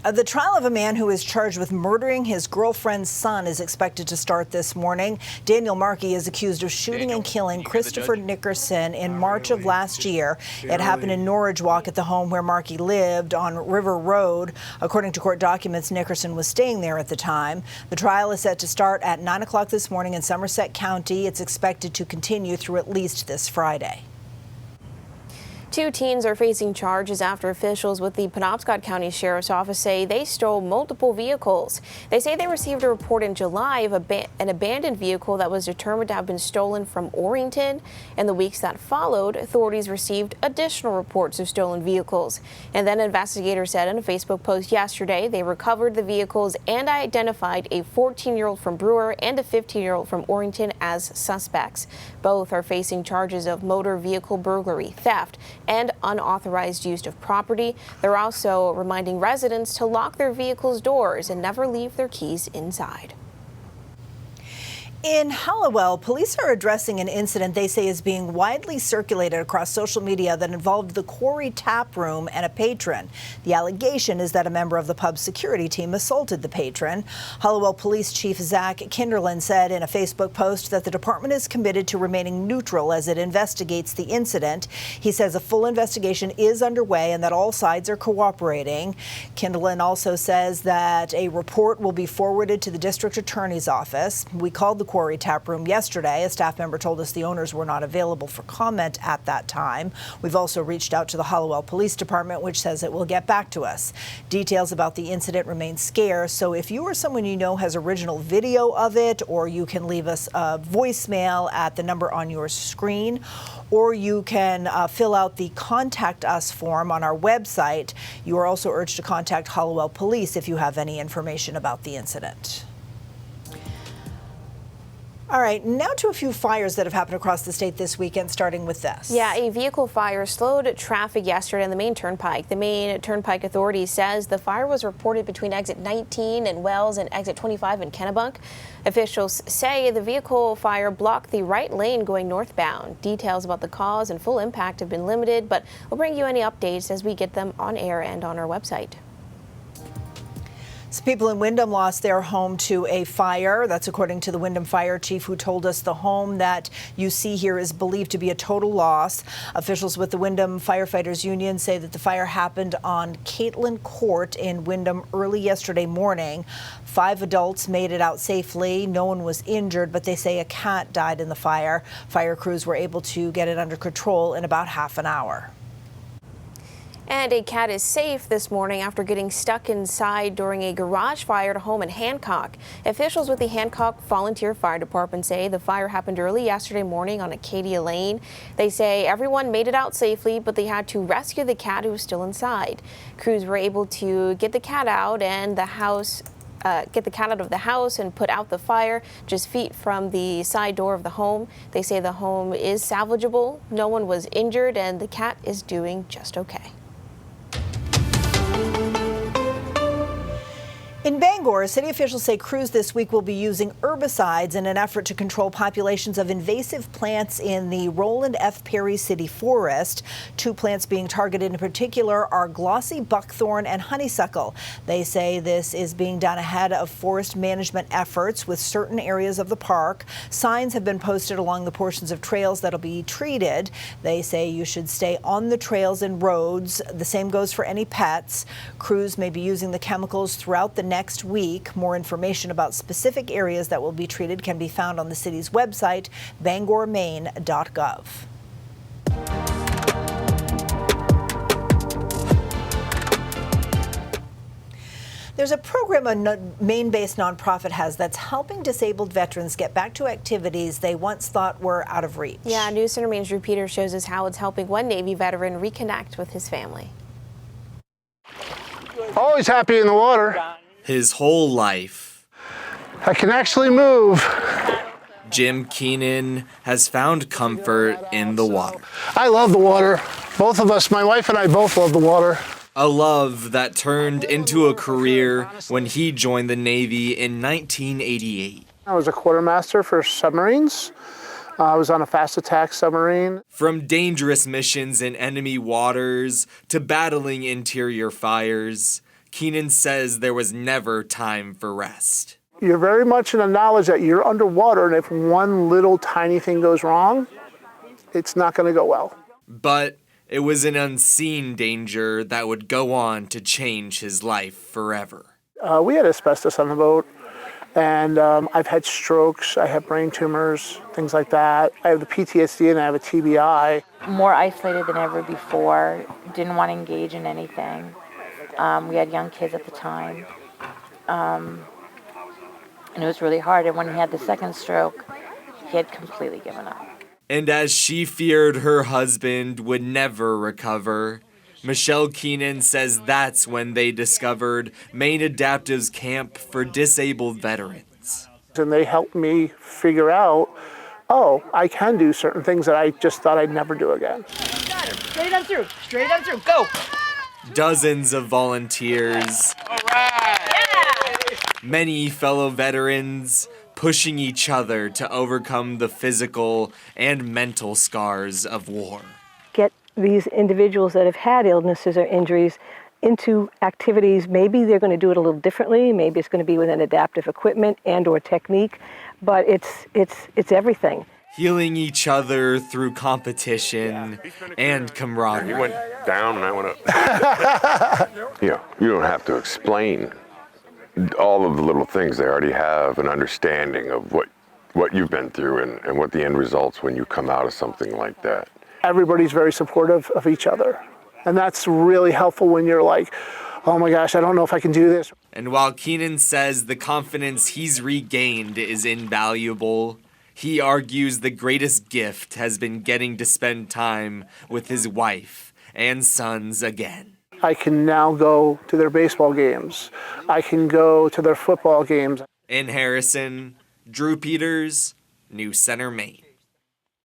The trial of a man who is charged with murdering his girlfriend's son is expected to start this morning. Daniel Markey is accused of shooting and killing Christopher Nickerson in March of last year. It happened in Norridge Walk at the home where Markey lived on River Road. According to court documents, Nickerson was staying there at the time. The trial is set to start at 9 o'clock this morning in Somerset County. It's expected to continue through at least this Friday. 2 teens are facing charges after officials with the Penobscot County Sheriff's Office say they stole multiple vehicles. They say they received a report in July of an abandoned vehicle that was determined to have been stolen from Orrington. In the weeks that followed, authorities received additional reports of stolen vehicles. And then investigators said in a Facebook post yesterday they recovered the vehicles and identified a 14-year-old from Brewer and a 15-year-old from Orrington as suspects. Both are facing charges of motor vehicle burglary, theft, and unauthorized use of property. They're also reminding residents to lock their vehicles' doors and never leave their keys inside. In Hallowell, police are addressing an incident they say is being widely circulated across social media that involved the Quarry tap room and a patron. The allegation is that a member of the pub's security team assaulted the patron. Hallowell Police Chief Zach Kinderlin said in a Facebook post that the department is committed to remaining neutral as it investigates the incident. He says a full investigation is underway and that all sides are cooperating. Kinderlin also says that a report will be forwarded to the district attorney's office. We called the Quarry tap room yesterday. A staff member told us the owners were not available for comment at that time. We've also reached out to the Hallowell Police Department, which says it will get back to us. Details about the incident remain scarce, so if you or someone you know has original video of it, or you can leave us a voicemail at the number on your screen, or you can fill out the Contact Us form on our website. You are also urged to contact Hallowell Police if you have any information about the incident. All right, now to a few fires that have happened across the state this weekend, starting with this. Yeah, a vehicle fire slowed traffic yesterday on the Maine Turnpike. The Maine Turnpike Authority says the fire was reported between exit 19 in Wells and exit 25 in Kennebunk. Officials say the vehicle fire blocked the right lane going northbound. Details about the cause and full impact have been limited, but we'll bring you any updates as we get them on air and on our website. Some people in Windham lost their home to a fire. That's according to the Windham Fire Chief, who told us the home that you see here is believed to be a total loss. Officials with the Windham Firefighters Union say that the fire happened on Caitlin Court in Windham early yesterday morning. 5 adults made it out safely. No one was injured, but they say a cat died in the fire. Fire crews were able to get it under control in about half an hour. And a cat is safe this morning after getting stuck inside during a garage fire at a home in Hancock. Officials with the Hancock Volunteer Fire Department say the fire happened early yesterday morning on Acadia Lane. They say everyone made it out safely, but they had to rescue the cat who was still inside. Crews were able to get the cat out and get the cat out of the house and put out the fire just feet from the side door of the home. They say the home is salvageable. No one was injured and the cat is doing just okay. In Bangor, city officials say crews this week will be using herbicides in an effort to control populations of invasive plants in the Roland F. Perry City Forest. 2 plants being targeted in particular are glossy buckthorn and honeysuckle. They say this is being done ahead of forest management efforts with certain areas of the park. Signs have been posted along the portions of trails that'll be treated. They say you should stay on the trails and roads. The same goes for any pets. Crews may be using the chemicals throughout the next week. More information about specific areas that will be treated can be found on the city's website, bangormaine.gov. There's a program a Maine-based nonprofit has that's helping disabled veterans get back to activities they once thought were out of reach. Yeah, News Center Maine's Drew Peters shows us how it's helping one Navy veteran reconnect with his family. Always happy in the water. His whole life. I can actually move. Jim Keenan has found comfort in the water. I love the water. Both of us, my wife and I both love the water. A love that turned into a career when he joined the Navy in 1988. I was a quartermaster for submarines. I was on a fast attack submarine. From dangerous missions in enemy waters to battling interior fires, Keenan says there was never time for rest. You're very much in the knowledge that you're underwater, and if one little tiny thing goes wrong, it's not going to go well. But it was an unseen danger that would go on to change his life forever. We had asbestos on the boat, and I've had strokes, I have brain tumors, things like that. I have the PTSD and I have a TBI. More isolated than ever before, didn't want to engage in anything. We had young kids at the time, and it was really hard. And when he had the second stroke, he had completely given up. And as she feared her husband would never recover, Michelle Keenan says that's when they discovered Maine Adaptive's camp for disabled veterans. And they helped me figure out, oh, I can do certain things that I just thought I'd never do again. Straight on through, go! Dozens of volunteers, many fellow veterans, pushing each other to overcome the physical and mental scars of war. Get these individuals that have had illnesses or injuries into activities. Maybe they're going to do it a little differently. Maybe it's going to be with an adaptive equipment and or technique, but it's everything. Healing each other through competition and camaraderie. He went down and I went up. You don't have to explain all of the little things. They already have an understanding of what you've been through and what the end results when you come out of something like that. Everybody's very supportive of each other. And that's really helpful when you're like, oh my gosh, I don't know if I can do this. And while Keenan says the confidence he's regained is invaluable, he argues the greatest gift has been getting to spend time with his wife and sons again. I can now go to their baseball games. I can go to their football games. In Harrison, Drew Peters, News Center, Maine.